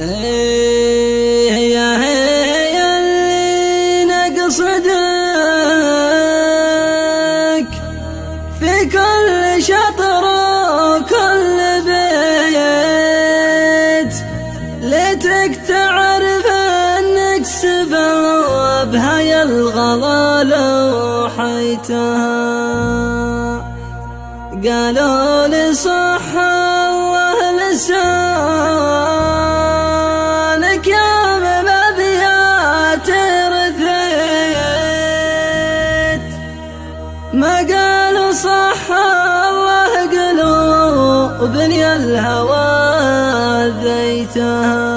يا هي اللي نقصدك في كل شطر وكل بيت، ليتك تعرف انك سبب هاي الغلا لو حيتها. قالوا لي صح الله لسانك يا من ابيات رثيت، ما قالوا صح الله قلوب يا الهوى ذيتها.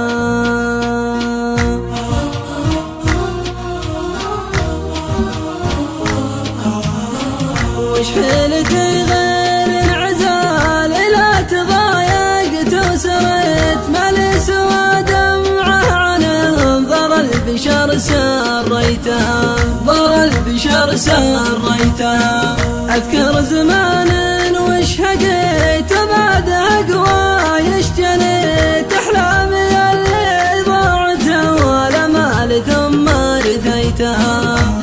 وش حيلتي غير انعزال لا تضايقت وسريت، مالي سوى دمعه عن انظر البشر سريتها، ضر البشر سريتها. اذكر زمان وش هقيت بعد اقوايش جنيت، احلامي اللي ضاعتها ولمال ثم رثيتها،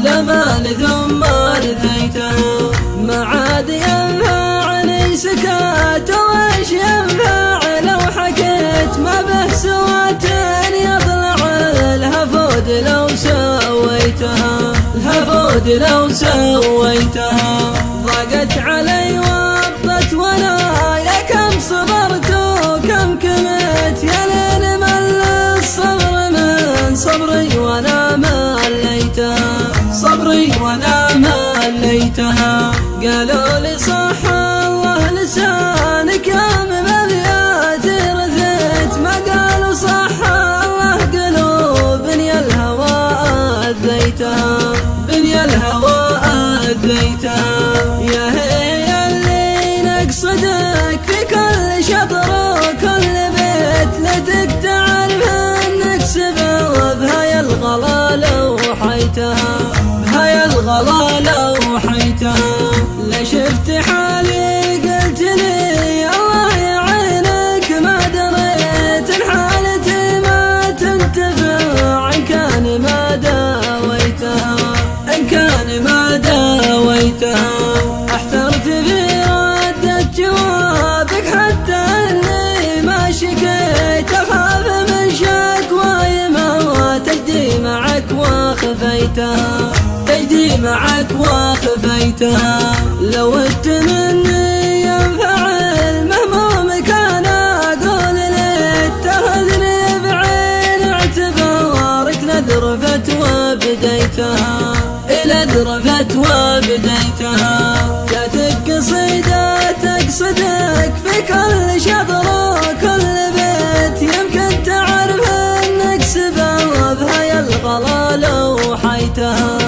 لمال ثم رثيتها. ما عاد ينفعني سكات وش ينفع لو حكيت، ما به سوات يطلع الهفود لو سويتها، الهفود لو سويتها. ضاقت علي وابطت وانا يا كم صبرت وكم كمت، يا لين مل الصبر من صبري وانا مليتها، صبري وانا مليتها. قالوا لي صح الله لسانك يا من ابيات رثيت، ما قالوا صح الله قلوب يا الهوى اذيتها، بني الهوى اذيتها. يا هي اللي نقصدك في كل شطر وكل بيت، ليتك تعرف انك سبب هاي الغلا لو حيتها، هاي الغلا لو حيتها. لا شفت حالي قلت لي الله يعينك، ما دريت ان حالتي ما تنتفع ان كان ما داويتها، ان كان ما داويتها. احترت في ردة جوابك حتى اني ما شكيت، اخاف من شكواي ما تجدي معك وخفيتها، تجدي معك وخفيتها. لو مني ينفعل مهموم كان اقول لي اتخذني بعين اعتبارك، لذرفت وبديتها، لذرفت وبديتها. جاتك قصيدة تقصدك في كل شطر وكل بيت، يمكن تعرف انك سبب هاي الغلا لو حيتها.